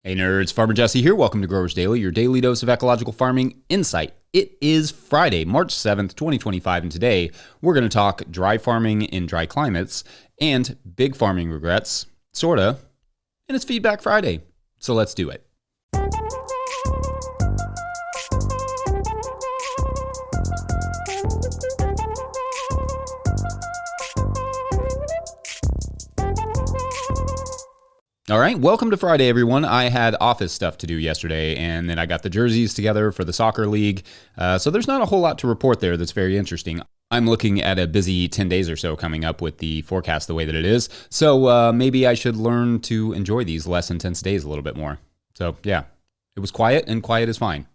Hey nerds, Farmer Jesse here. Welcome to Growers Daily, your daily dose of ecological farming insight. It is Friday, March 7th, 2025, and today we're going to talk dry farming in dry climates and big farming regrets, sorta, and it's Feedback Friday. So let's do it. All right, welcome to Friday, everyone. I had office stuff to do yesterday, and then I got the jerseys together for the soccer league. So there's not a whole lot to report there that's very interesting. I'm looking at a busy 10 days or so coming up with the forecast the way that it is. So maybe I should learn to enjoy these less intense days a little bit more. So yeah, it was quiet, and quiet is fine.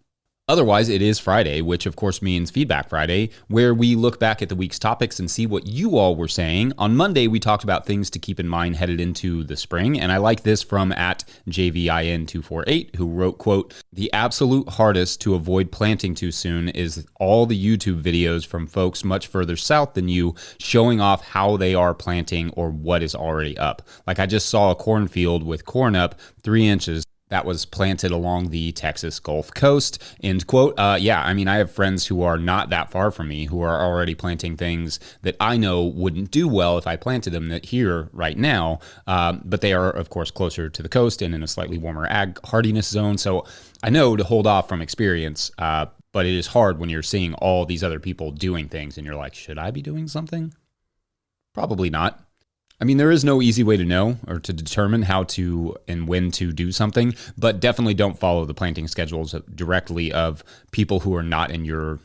Otherwise, it is Friday, which of course means Feedback Friday, where we look back at the week's topics and see what you all were saying. On Monday, we talked about things to keep in mind headed into the spring, and I like this from @JVIN248, who wrote, quote, "The absolute hardest to avoid planting too soon is all the YouTube videos from folks much further south than you showing off how they are planting or what is already up. Like I just saw a cornfield with corn up 3 inches. That was planted along the Texas Gulf Coast," end quote. Yeah, I mean, I have friends who are not that far from me who are already planting things that I know wouldn't do well if I planted them here right now. But they are, of course, closer to the coast and in a slightly warmer ag hardiness zone. So I know to hold off from experience, but it is hard when you're seeing all these other people doing things and you're like, should I be doing something? Probably not. I mean, there is no easy way to know or to determine how to and when to do something, but definitely don't follow the planting schedules directly of people who are not in your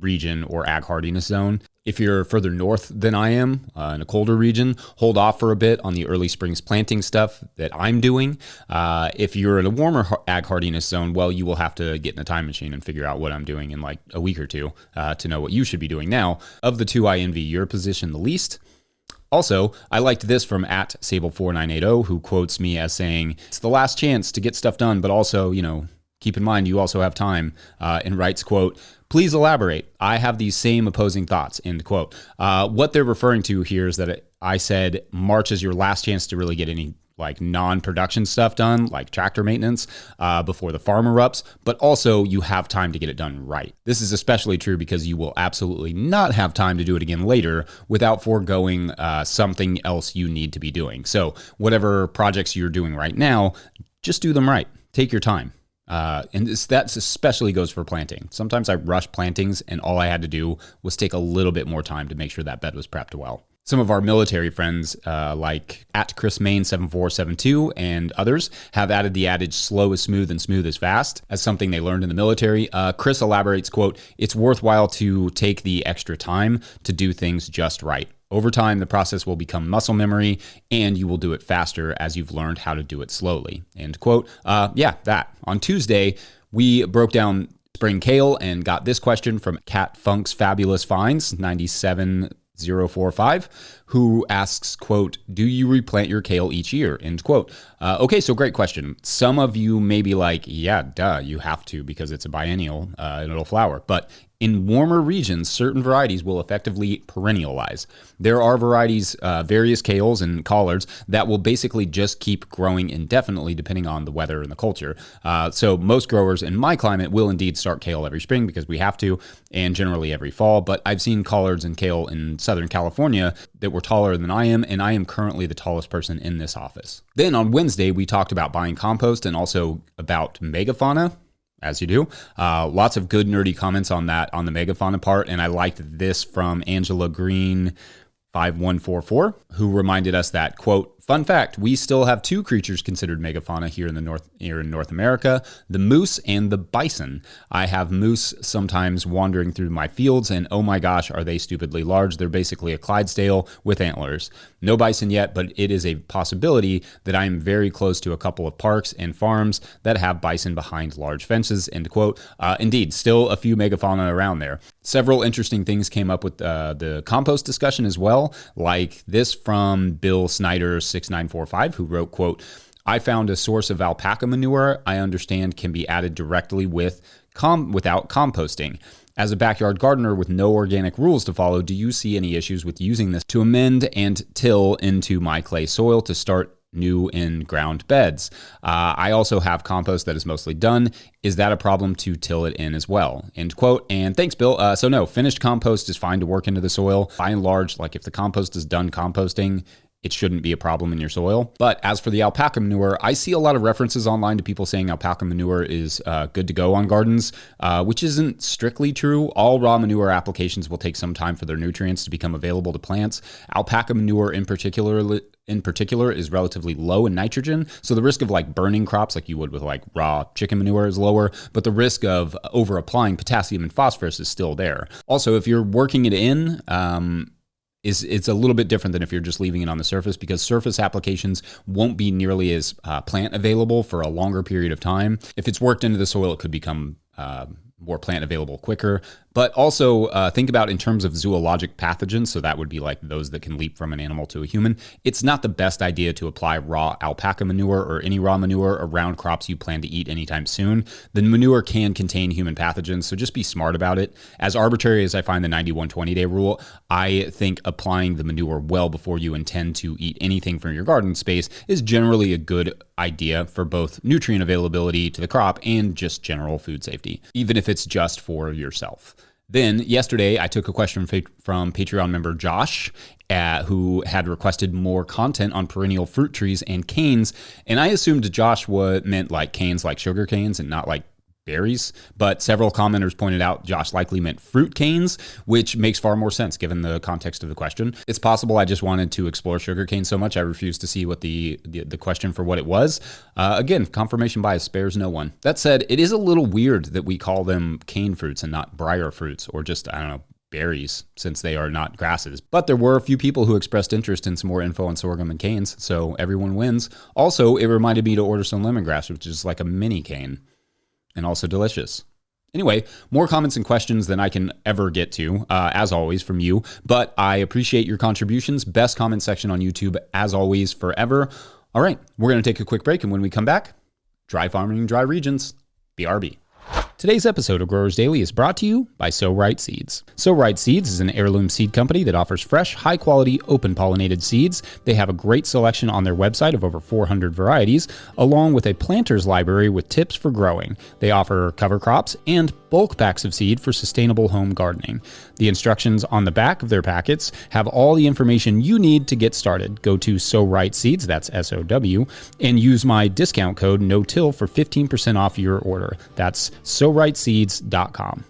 region or ag hardiness zone. If you're further north than I am, in a colder region, hold off for a bit on the early springs planting stuff that I'm doing. If you're in a warmer ag hardiness zone, well, you will have to get in a time machine and figure out what I'm doing in like a week or two to know what you should be doing now. Of the two, I envy your position the least. Also, I liked this from @Sable4980, who quotes me as saying, "It's the last chance to get stuff done, but also, keep in mind you also have time," and writes, quote, "Please elaborate. I have these same opposing thoughts," end quote. What they're referring to here is that I said March is your last chance to really get any non-production stuff done, like tractor maintenance, before the farm erupts, but also you have time to get it done right. This is especially true because you will absolutely not have time to do it again later without foregoing something else you need to be doing. So whatever projects you're doing right now, just do them right. Take your time. And that especially goes for planting. Sometimes I rush plantings and all I had to do was take a little bit more time to make sure that bed was prepped well. Some of our military friends, like @ChrisMain7472 and others, have added the adage "slow is smooth and smooth is fast" as something they learned in the military. Chris elaborates, quote, "It's worthwhile to take the extra time to do things just right. Over time, the process will become muscle memory, and you will do it faster as you've learned how to do it slowly," end quote. Yeah, that. On Tuesday, we broke down spring kale and got this question from Cat Funk's Fabulous Finds, 97045, who asks, quote, "Do you replant your kale each year?" end quote. Okay, so great question. Some of you may be like, yeah, duh, you have to because it's a biennial and it'll flower. But in warmer regions, certain varieties will effectively perennialize. There are varieties, various kales and collards, that will basically just keep growing indefinitely depending on the weather and the culture. So most growers in my climate will indeed start kale every spring because we have to, and generally every fall. But I've seen collards and kale in Southern California that were taller than I am, and I am currently the tallest person in this office. Then on Wednesday, we talked about buying compost and also about megafauna. As you do. Lots of good nerdy comments on that, on the megafauna part. And I liked this from Angela Green 5144, who reminded us that, quote, "Fun fact, we still have two creatures considered megafauna here in North America, the moose and the bison. I have moose sometimes wandering through my fields, and oh my gosh, are they stupidly large. They're basically a Clydesdale with antlers. No bison yet, but it is a possibility that I am very close to a couple of parks and farms that have bison behind large fences," end quote. Indeed, still a few megafauna around there. Several interesting things came up with the compost discussion as well, like this from Bill Snyder 6945, who wrote, quote, "I found a source of alpaca manure I understand can be added directly without composting. As a backyard gardener with no organic rules to follow, do you see any issues with using this to amend and till into my clay soil to start new in-ground beds. I also have compost that is mostly done. Is that a problem to till it in as well? End quote. And thanks, Bill. So no, finished compost is fine to work into the soil. By and large, like if the compost is done composting, it shouldn't be a problem in your soil. But as for the alpaca manure, I see a lot of references online to people saying alpaca manure is good to go on gardens, which isn't strictly true. All raw manure applications will take some time for their nutrients to become available to plants. Alpaca manure in particular is relatively low in nitrogen, so the risk of like burning crops like you would with like raw chicken manure is lower, but the risk of over applying potassium and phosphorus is still there. Also, if you're working it in, it's a little bit different than if you're just leaving it on the surface, because surface applications won't be nearly as plant available for a longer period of time. If it's worked into the soil, it could become more plant available quicker. But also think about in terms of zoologic pathogens, so that would be like those that can leap from an animal to a human. It's not the best idea to apply raw alpaca manure or any raw manure around crops you plan to eat anytime soon. The manure can contain human pathogens, so just be smart about it. As arbitrary as I find the 90-120 day rule, I think applying the manure well before you intend to eat anything from your garden space is generally a good idea for both nutrient availability to the crop and just general food safety, even if it's just for yourself. Then yesterday, I took a question from Patreon member Josh, who had requested more content on perennial fruit trees and canes. And I assumed Josh meant like canes like sugar canes and not like berries, but several commenters pointed out Josh likely meant fruit canes, which makes far more sense given the context of the question. It's possible I just wanted to explore sugar cane so much I refused to see what the question for what it was. Again, confirmation bias spares no one. That said, it is a little weird that we call them cane fruits and not briar fruits, or just, I don't know, berries, since they are not grasses. But there were a few people who expressed interest in some more info on sorghum and canes, so everyone wins. Also, it reminded me to order some lemongrass, which is like a mini cane, and also delicious. Anyway, more comments and questions than I can ever get to, as always, from you. But I appreciate your contributions. Best comment section on YouTube, as always, forever. All right, we're going to take a quick break, and when we come back, dry farming, dry regions, BRB. Today's episode of Growers Daily is brought to you by So Right Seeds. So Right Seeds is an heirloom seed company that offers fresh, high-quality, open-pollinated seeds. They have a great selection on their website of over 400 varieties, along with a planter's library with tips for growing. They offer cover crops and bulk packs of seed for sustainable home gardening. The instructions on the back of their packets have all the information you need to get started. Go to So Right Seeds, that's S-O-W, and use my discount code NOTIL for 15% off your order. That's SoRightSeeds.com.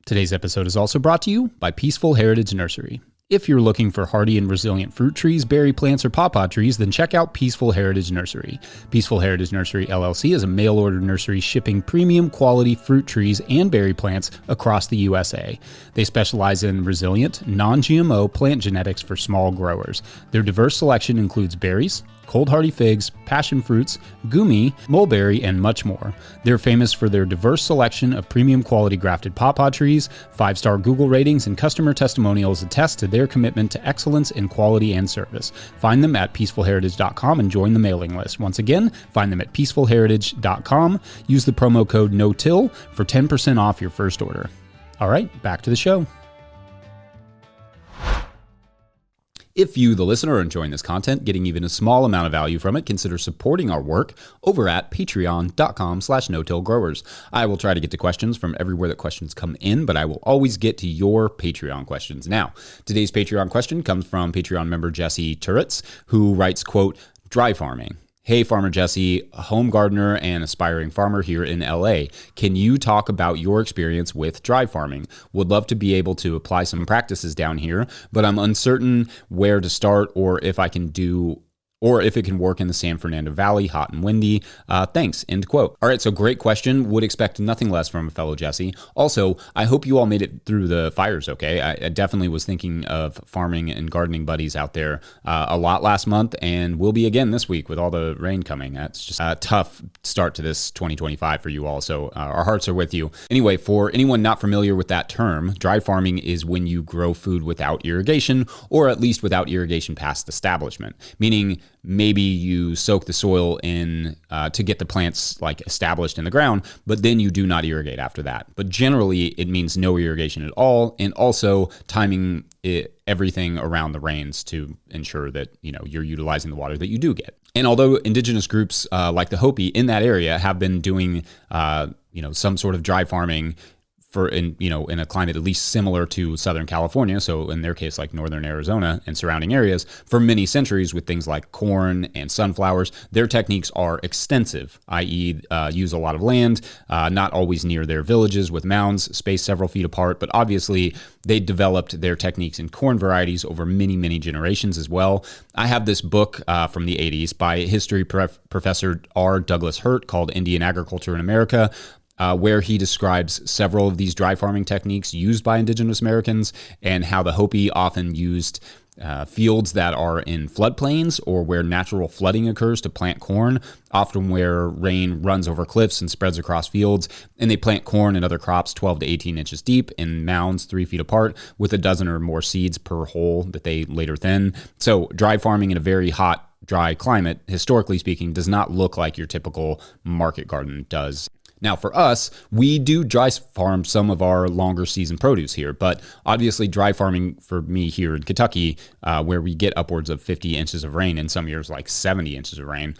Today's episode is also brought to you by Peaceful Heritage Nursery. If you're looking for hardy and resilient fruit trees, berry plants, or pawpaw trees, then check out Peaceful Heritage Nursery. Peaceful Heritage Nursery LLC is a mail-order nursery shipping premium quality fruit trees and berry plants across the USA. They specialize in resilient, non-GMO plant genetics for small growers. Their diverse selection includes berries, cold hardy figs, passion fruits, gumi, mulberry, and much more. They're famous for their diverse selection of premium quality grafted pawpaw trees. 5-star Google ratings and customer testimonials attest to their commitment to excellence in quality and service. Find them at peacefulheritage.com and join the mailing list. Once again, find them at peacefulheritage.com. Use the promo code NOTIL for 10% off your first order. All right, back to the show. If you, the listener, are enjoying this content, getting even a small amount of value from it, consider supporting our work over at patreon.com/no-till-growers. I will try to get to questions from everywhere that questions come in, but I will always get to your Patreon questions. Now, today's Patreon question comes from Patreon member Jesse Turretts, who writes, quote, "Dry farming. Hey, Farmer Jesse, a home gardener and aspiring farmer here in LA. Can you talk about your experience with dry farming? Would love to be able to apply some practices down here, but I'm uncertain where to start or if it can work in the San Fernando Valley, hot and windy. Thanks," end quote. All right, so great question. Would expect nothing less from a fellow Jesse. Also, I hope you all made it through the fires okay. I definitely was thinking of farming and gardening buddies out there a lot last month, and will be again this week with all the rain coming. That's just a tough start to this 2025 for you all, so our hearts are with you. Anyway, for anyone not familiar with that term, dry farming is when you grow food without irrigation, or at least without irrigation past establishment, meaning maybe you soak the soil in to get the plants like established in the ground, but then you do not irrigate after that. But generally, it means no irrigation at all, and also timing everything around the rains to ensure that you're utilizing the water that you do get. And although indigenous groups like the Hopi in that area have been doing, some sort of dry farming in a climate at least similar to Southern California, so in their case like Northern Arizona and surrounding areas, for many centuries with things like corn and sunflowers, their techniques are extensive, i.e. Use a lot of land, not always near their villages with mounds spaced several feet apart, but obviously they developed their techniques in corn varieties over many, many generations as well. I have this book from the 80s by history professor R. Douglas Hurt called Indian Agriculture in America, where he describes several of these dry farming techniques used by indigenous Americans and how the Hopi often used fields that are in floodplains or where natural flooding occurs to plant corn, often where rain runs over cliffs and spreads across fields, and they plant corn and other crops 12 to 18 inches deep in mounds 3 feet apart with a dozen or more seeds per hole that they later thin. So dry farming in a very hot, dry climate, historically speaking, does not look like your typical market garden does. Now, for us, we do dry farm some of our longer season produce here, but obviously dry farming for me here in Kentucky, where we get upwards of 50 inches of rain, in some years like 70 inches of rain,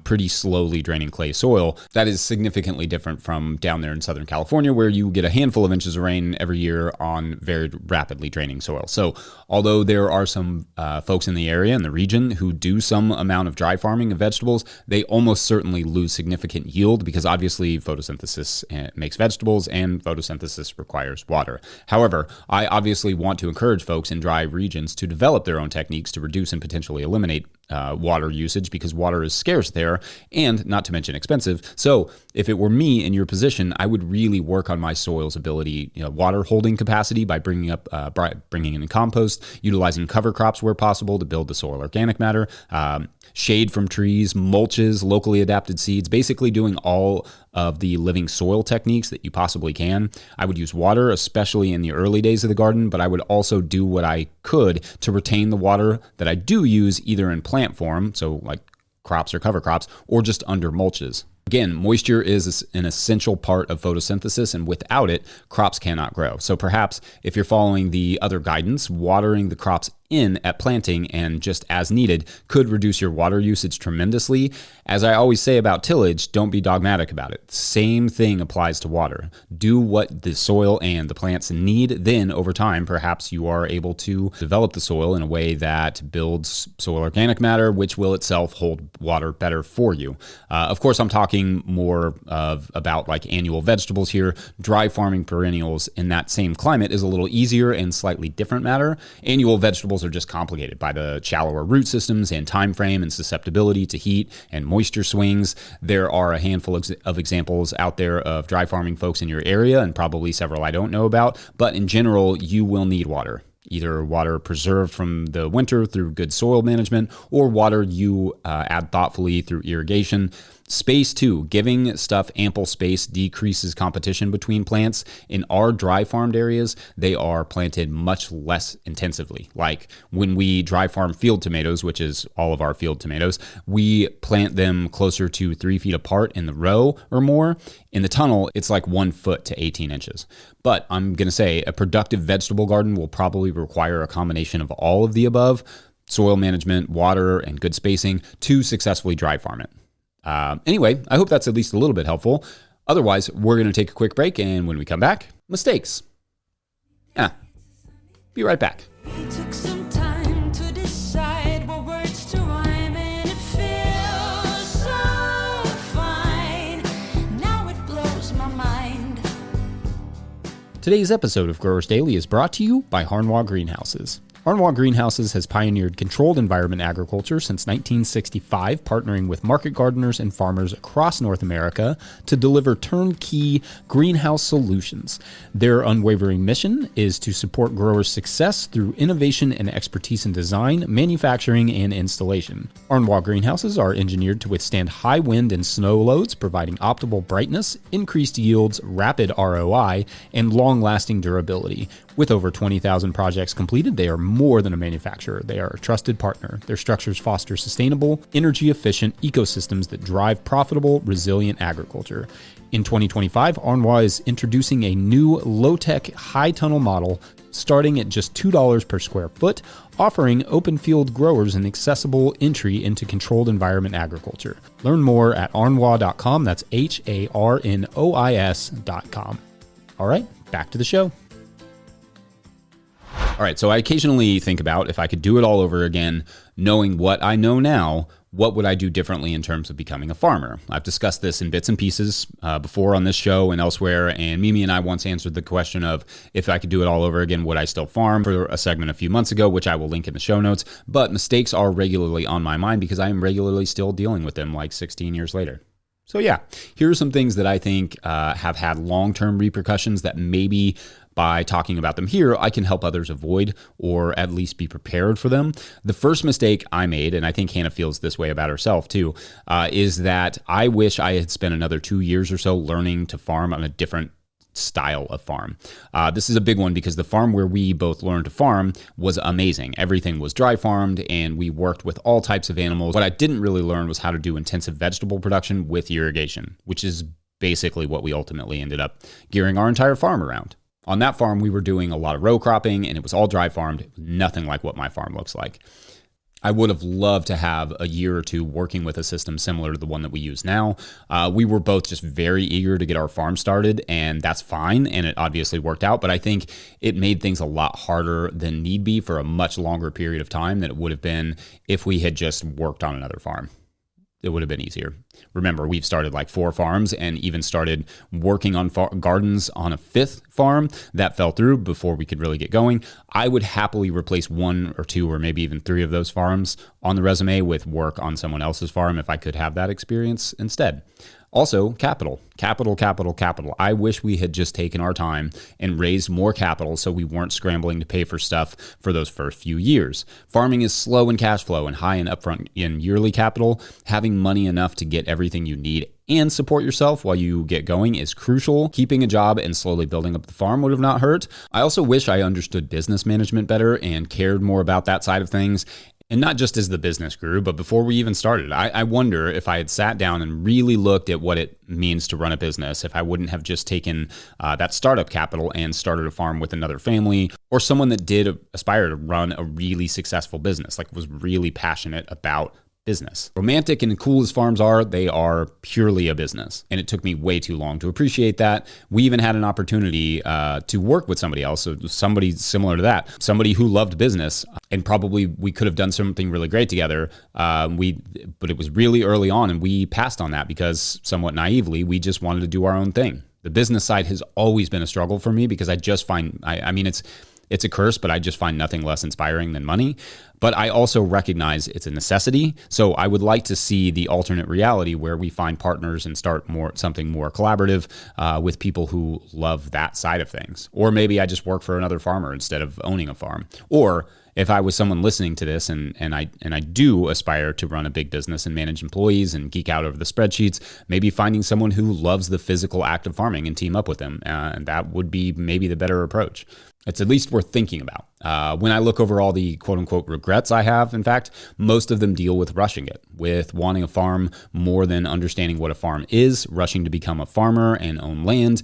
pretty slowly draining clay soil, that is significantly different from down there in Southern California, where you get a handful of inches of rain every year on very rapidly draining soil. So although there are some folks in the area and the region who do some amount of dry farming of vegetables, they almost certainly lose significant yield because obviously photosynthesis makes vegetables and photosynthesis requires water. However, I obviously want to encourage folks in dry regions to develop their own techniques to reduce and potentially eliminate water usage, because water is scarce there and not to mention expensive. So if it were me in your position, I would really work on my soil's ability, water holding capacity by bringing in compost, utilizing cover crops where possible to build the soil organic matter, shade from trees, mulches, locally adapted seeds, basically doing all of the living soil techniques that you possibly can. I would use water, especially in the early days of the garden, but I would also do what I could to retain the water that I do use either in plant form, so like crops or cover crops, or just under mulches. Again, moisture is an essential part of photosynthesis, and without it, crops cannot grow. So perhaps if you're following the other guidance, watering the crops in at planting and just as needed could reduce your water usage tremendously. As I always say about tillage, don't be dogmatic about it. Same thing applies to water. Do what the soil and the plants need. Then over time, perhaps you are able to develop the soil in a way that builds soil organic matter, which will itself hold water better for you. Of course, I'm talking more about like annual vegetables here. Dry farming perennials in that same climate is a little easier and slightly different matter. Annual vegetables are just complicated by the shallower root systems and time frame and susceptibility to heat and moisture swings. There are a handful of examples out there of dry farming folks in your area, and probably several I don't know about, but in general, you will need water. Either water preserved from the winter through good soil management, or water you add thoughtfully through irrigation. Space too. Giving stuff ample space decreases competition between plants. In our dry farmed areas, they are planted much less intensively. Like when we dry farm field tomatoes, which is all of our field tomatoes, we plant them closer to 3 feet apart in the row or more. In the tunnel, it's like 1 foot to 18 inches. But I'm going to say a productive vegetable garden will probably require a combination of all of the above: soil management, water, and good spacing to successfully dry farm it. Anyway, I hope that's at least a little bit helpful. Otherwise, we're going to take a quick break, and when we come back, mistakes. Be right back. We took some time to decide what words to rhyme, and it feels so fine. Now it blows my mind. Today's episode of Growers Daily is brought to you by Harnwah Greenhouses. Harnwah Greenhouses has pioneered controlled environment agriculture since 1965, partnering with market gardeners and farmers across North America to deliver turnkey greenhouse solutions. Their unwavering mission is to support growers' success through innovation and expertise in design, manufacturing, and installation. Harnwah Greenhouses are engineered to withstand high wind and snow loads, providing optimal brightness, increased yields, rapid ROI, and long-lasting durability. With over 20,000 projects completed, they are more than a manufacturer. They are a trusted partner. Their structures foster sustainable, energy-efficient ecosystems that drive profitable, resilient agriculture. In 2025, Arnois is introducing a new low-tech, high-tunnel model starting at just $2 per square foot, offering open field growers an accessible entry into controlled environment agriculture. Learn more at arnois.com. That's HARNOIS.com. All right, back to the show. All right, so I occasionally think about if I could do it all over again, knowing what I know now, what would I do differently in terms of becoming a farmer? I've discussed this in bits and pieces before on this show and elsewhere, and Mimi and I once answered the question of if I could do it all over again, would I still farm, for a segment a few months ago, which I will link in the show notes. But mistakes are regularly on my mind because I am regularly still dealing with them like 16 years later. So yeah, here are some things that I think have had long-term repercussions that maybe by talking about them here, I can help others avoid or at least be prepared for them. The first mistake I made, and I think Hannah feels this way about herself too, is that I wish I had spent another 2 years or so learning to farm on a different style of farm. This is a big one because the farm where we both learned to farm was amazing. Everything was dry farmed and we worked with all types of animals. What I didn't really learn was how to do intensive vegetable production with irrigation, which is basically what we ultimately ended up gearing our entire farm around. On that farm, we were doing a lot of row cropping and it was all dry farmed, nothing like what my farm looks like. I would have loved to have a year or two working with a system similar to the one that we use now. We were both just very eager to get our farm started, and that's fine, and it obviously worked out, but I think it made things a lot harder than need be for a much longer period of time than it would have been if we had just worked on another farm. It would have been easier. Remember, we've started like 4 farms and even started working on gardens on a 5th farm. That fell through before we could really get going. I would happily replace 1 or 2 or maybe even 3 of those farms on the resume with work on someone else's farm if I could have that experience instead. Also, capital. I wish we had just taken our time and raised more capital so we weren't scrambling to pay for stuff for those first few years. Farming is slow in cash flow and high in upfront and yearly capital. Having money enough to get everything you need and support yourself while you get going is crucial. Keeping a job and slowly building up the farm would have not hurt. I also wish I understood business management better and cared more about that side of things. And not just as the business grew, but before we even started. I wonder if I had sat down and really looked at what it means to run a business, if I wouldn't have just taken that startup capital and started a farm with another family or someone that did aspire to run a really successful business, like was really passionate about business. Romantic and cool as farms are, they are purely a business. And it took me way too long to appreciate that. We even had an opportunity to work with somebody else, so somebody similar to that, somebody who loved business, and probably we could have done something really great together. But it was really early on and we passed on that because somewhat naively, we just wanted to do our own thing. The business side has always been a struggle for me because I just find, I mean, it's a curse, but I just find nothing less inspiring than money. But I also recognize it's a necessity. So I would like to see the alternate reality where we find partners and start something more collaborative with people who love that side of things. Or maybe I just work for another farmer instead of owning a farm. Or if I was someone listening to this and I do aspire to run a big business and manage employees and geek out over the spreadsheets, maybe finding someone who loves the physical act of farming and team up with them. And that would be maybe the better approach. It's at least worth thinking about. When I look over all the quote unquote regrets I have, in fact, most of them deal with rushing it, with wanting a farm more than understanding what a farm is, rushing to become a farmer and own land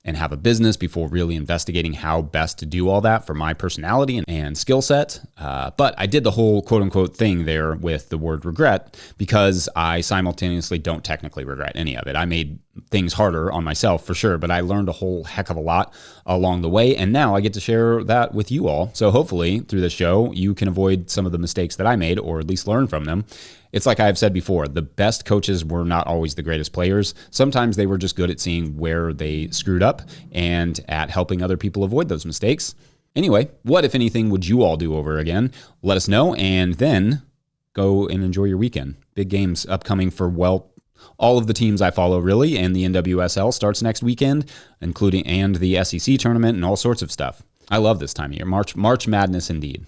and have a business before really investigating how best to do all that for my personality and skill set. But I did the whole quote unquote thing there with the word regret because I simultaneously don't technically regret any of it. I made things harder on myself for sure, but I learned a whole heck of a lot along the way. And now I get to share that with you all. So hopefully through this show, you can avoid some of the mistakes that I made or at least learn from them. It's like I've said before, the best coaches were not always the greatest players. Sometimes they were just good at seeing where they screwed up and at helping other people avoid those mistakes. Anyway, what, if anything, would you all do over again? Let us know, and then go and enjoy your weekend. Big games upcoming for, well, all of the teams I follow, really, and the NWSL starts next weekend, including and the SEC tournament and all sorts of stuff. I love this time of year. March Madness indeed.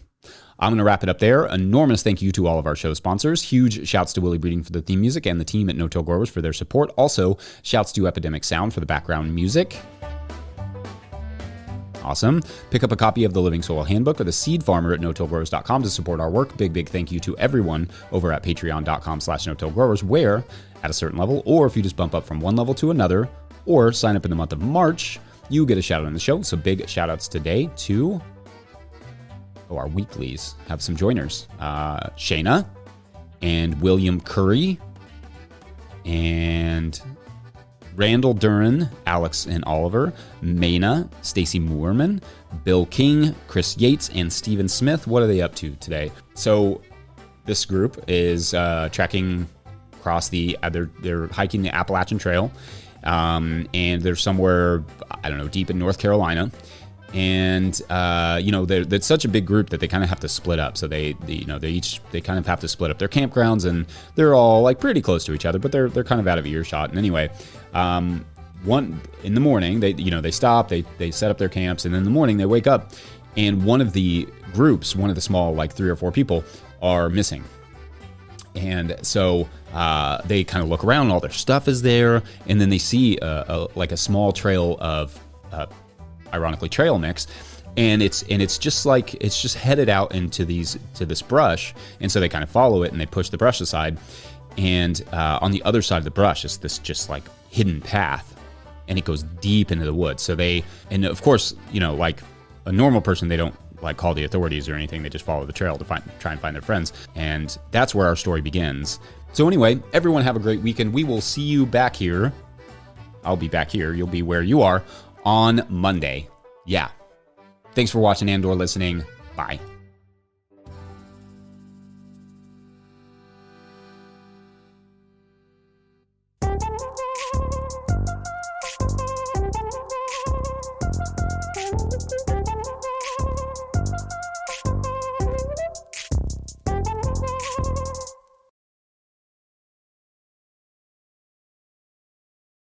I'm going to wrap it up there. Enormous thank you to all of our show sponsors. Huge shouts to Willie Breeding for the theme music and the team at No-Till Growers for their support. Also, shouts to Epidemic Sound for the background music. Awesome. Pick up a copy of the Living Soil Handbook or the Seed Farmer at no-tillgrowers.com to support our work. Big thank you to everyone over at patreon.com/no-tillgrowers, where at a certain level, or if you just bump up from one level to another, or sign up in the month of March, you get a shout out on the show. So big shout outs today to our weeklies. Have some joiners. Shayna and William Curry and Randall Duran, Alex and Oliver, Maina, Stacy Moorman, Bill King, Chris Yates, and Stephen Smith. What are they up to today? So this group is trekking across they're hiking the Appalachian Trail, and they're somewhere, I don't know, deep in North Carolina. And they're such a big group that they kind of have to split up. So they kind of have to split up their campgrounds, and they're all like pretty close to each other, but they're kind of out of earshot. And anyway, one in the morning, they stop, they set up their camps, and then in the morning they wake up, and one of the groups, one of the small like 3 or 4 people, are missing. And so they kind of look around, all their stuff is there, and then they see a small trail of ironically trail mix, and it's just headed out into this brush, and so they kind of follow it and they push the brush aside, and on the other side of the brush is this just like hidden path, and it goes deep into the woods. So and of course, like a normal person, they don't like call the authorities or anything, they just follow the trail to try and find their friends, and that's where our story begins. So anyway, everyone have a great weekend. We will see you back here. I'll be back here, you'll be where you are on Monday. Yeah. Thanks for watching and/or listening. Bye.